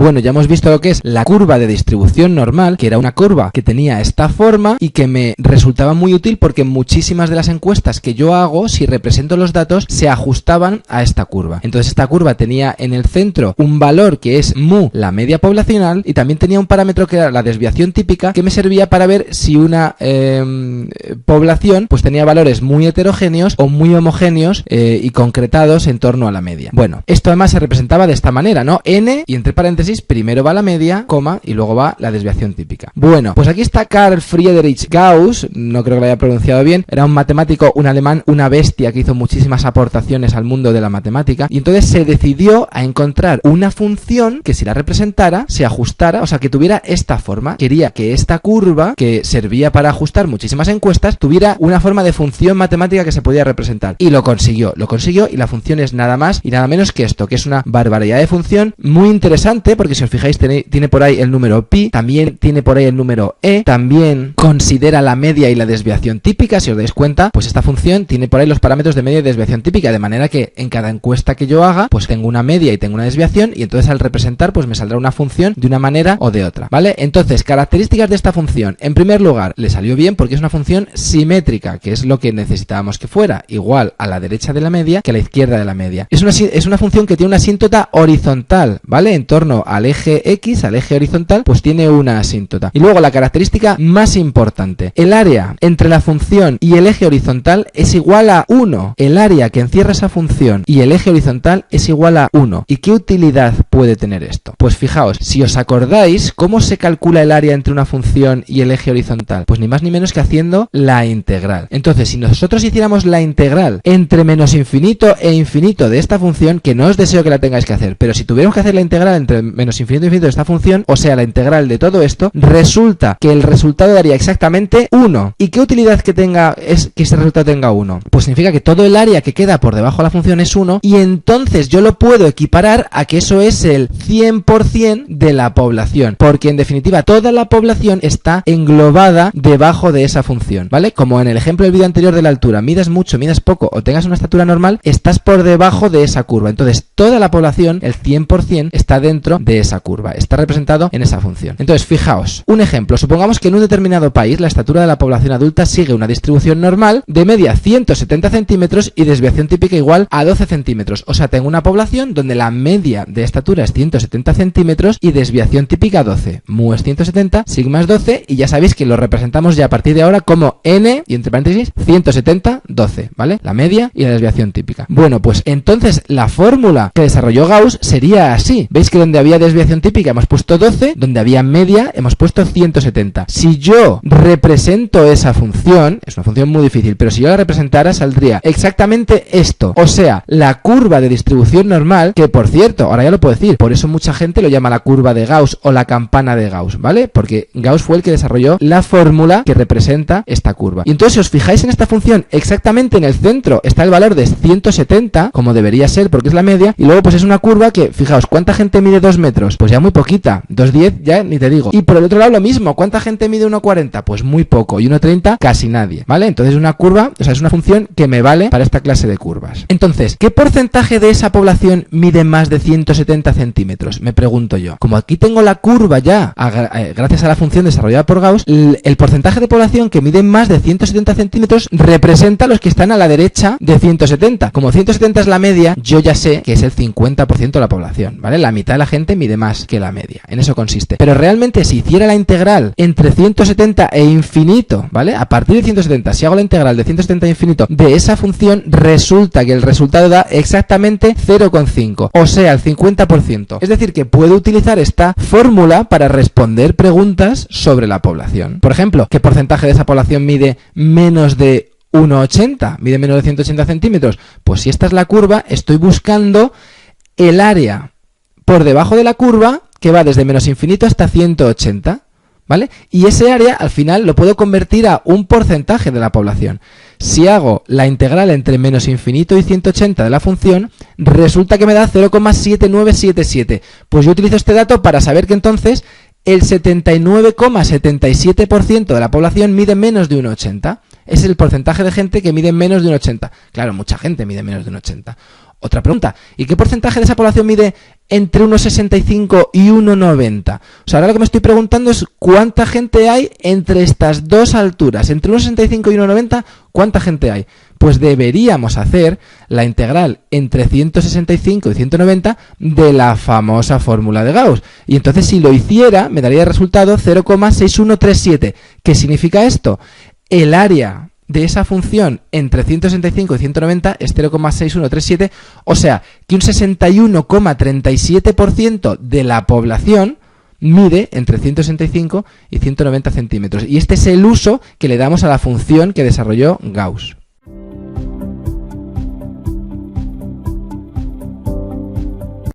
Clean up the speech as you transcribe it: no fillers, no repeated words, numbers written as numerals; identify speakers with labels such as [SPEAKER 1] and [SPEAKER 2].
[SPEAKER 1] Bueno, ya hemos visto lo que es la curva de distribución normal, que era una curva que tenía esta forma y que me resultaba muy útil porque muchísimas de las encuestas que yo hago, si represento los datos, se ajustaban a esta curva. Entonces esta curva tenía en el centro un valor que es mu, la media poblacional, y también tenía un parámetro que era la desviación típica, que me servía para ver si una población pues tenía valores muy heterogéneos o muy homogéneos y concretados en torno a la media. Bueno, esto además se representaba de esta manera, ¿no? N, y entre paréntesis, primero va la media, coma, y luego va la desviación típica. Bueno, pues aquí está Carl Friedrich Gauss, no creo que lo haya pronunciado bien, era un matemático, un alemán, una bestia que hizo muchísimas aportaciones al mundo de la matemática, y entonces se decidió a encontrar una función que si la representara, se ajustara, o sea, que tuviera esta forma. Quería que esta curva, que servía para ajustar muchísimas encuestas, tuviera una forma de función matemática que se podía representar. Y lo consiguió, y la función es nada más y nada menos que esto, que es una barbaridad de función muy interesante, porque si os fijáis tiene por ahí el número pi, también tiene por ahí el número e, también considera la media y la desviación típica. Si os dais cuenta, pues esta función tiene por ahí los parámetros de media y desviación típica, de manera que en cada encuesta que yo haga, pues tengo una media y tengo una desviación, y entonces al representar, pues me saldrá una función de una manera o de otra, ¿vale? Entonces, características de esta función. En primer lugar, le salió bien porque es una función simétrica, que es lo que necesitábamos que fuera, igual a la derecha de la media que a la izquierda de la media. Es una función que tiene una asíntota horizontal, ¿vale? En torno al eje X, al eje horizontal, pues tiene una asíntota. Y luego la característica más importante, el área entre la función y el eje horizontal es igual a 1. El área que encierra esa función y el eje horizontal es igual a 1. ¿Y qué utilidad puede tener esto? Pues fijaos, si os acordáis, ¿cómo se calcula el área entre una función y el eje horizontal? Pues ni más ni menos que haciendo la integral. Entonces, si nosotros hiciéramos la integral entre menos infinito e infinito de esta función, que no os deseo que la tengáis que hacer, pero si tuviéramos que hacer la integral entre menos infinito e infinito de esta función, o sea, la integral de todo esto, resulta que el resultado daría exactamente 1. ¿Y qué utilidad que tenga es que ese resultado tenga 1? Pues significa que todo el área que queda por debajo de la función es 1, y entonces yo lo puedo equiparar a que eso es el 100% de la población, porque en definitiva toda la población está englobada debajo de esa función, ¿vale? Como en el ejemplo del vídeo anterior de la altura, midas mucho, midas poco o tengas una estatura normal, estás por debajo de esa curva. Entonces toda la población, el 100%, está dentro de esa curva, está representado en esa función. Entonces fijaos, un ejemplo, supongamos que en un determinado país la estatura de la población adulta sigue una distribución normal de media 170 centímetros y desviación típica igual a 12 centímetros. O sea, tengo una población donde la media de estatura es 170 centímetros y desviación típica 12. Mu es 170, sigma es 12, y ya sabéis que lo representamos ya a partir de ahora como n, y entre paréntesis, 170, 12, ¿vale? La media y la desviación típica. Bueno, pues entonces la fórmula que desarrolló Gauss sería así. ¿Veis que donde había desviación típica hemos puesto 12, donde había media hemos puesto 170? Si yo represento esa función, es una función muy difícil, pero si yo la representara saldría exactamente esto. O sea, la curva de distribución normal, que por cierto, ahora ya lo puedo decir, por eso mucha gente lo llama la curva de Gauss o la campana de Gauss, ¿vale? Porque Gauss fue el que desarrolló la fórmula que representa esta curva. Y entonces si os fijáis en esta función, exactamente en el centro está el valor de 170, como debería ser porque es la media, y luego pues es una curva que, fijaos, ¿cuánta gente mide 2 metros? Pues ya muy poquita, 2,10 ya ni te digo. Y por el otro lado lo mismo, ¿cuánta gente mide 1,40? Pues muy poco, y 1,30 casi nadie, ¿vale? Entonces es una curva, o sea, es una función que me vale para esta clase de curvas. Entonces, ¿qué porcentaje de esa población mide más de 170 centímetros? Me pregunto yo. Como aquí tengo la curva ya, gracias a la función desarrollada por Gauss, el porcentaje de población que mide más de 170 centímetros representa los que están a la derecha de 170. Como 170 es la media, yo ya sé que es el 50% de la población, ¿vale? La mitad de la gente mide más que la media. En eso consiste. Pero realmente si hiciera la integral entre 170 e infinito, ¿vale? A partir de 170, si hago la integral de 170 a infinito de esa función, resulta que el resultado da exactamente 0,5, o sea, el 50%. Es decir, que puedo utilizar esta fórmula para responder preguntas sobre la población. Por ejemplo, ¿qué porcentaje de esa población mide menos de 1,80? ¿Mide menos de 180 centímetros? Pues si esta es la curva, estoy buscando el área por debajo de la curva que va desde menos infinito hasta 180, ¿vale? Y ese área al final lo puedo convertir a un porcentaje de la población. Si hago la integral entre menos infinito y 180 de la función, resulta que me da 0,7977. Pues yo utilizo este dato para saber que entonces el 79,77% de la población mide menos de 1,80. Es el porcentaje de gente que mide menos de 1,80. Claro, mucha gente mide menos de 1,80. Otra pregunta, ¿y qué porcentaje de esa población mide entre 1,65 y 1,90. O sea, ahora lo que me estoy preguntando es cuánta gente hay entre estas dos alturas. Entre 1,65 y 1,90, ¿cuánta gente hay? Pues deberíamos hacer la integral entre 165 y 190 de la famosa fórmula de Gauss. Y entonces si lo hiciera, me daría el resultado 0,6137. ¿Qué significa esto? El área de esa función entre 165 y 190 es 0,6137, o sea que un 61,37% de la población mide entre 165 y 190 centímetros. Y este es el uso que le damos a la función que desarrolló Gauss.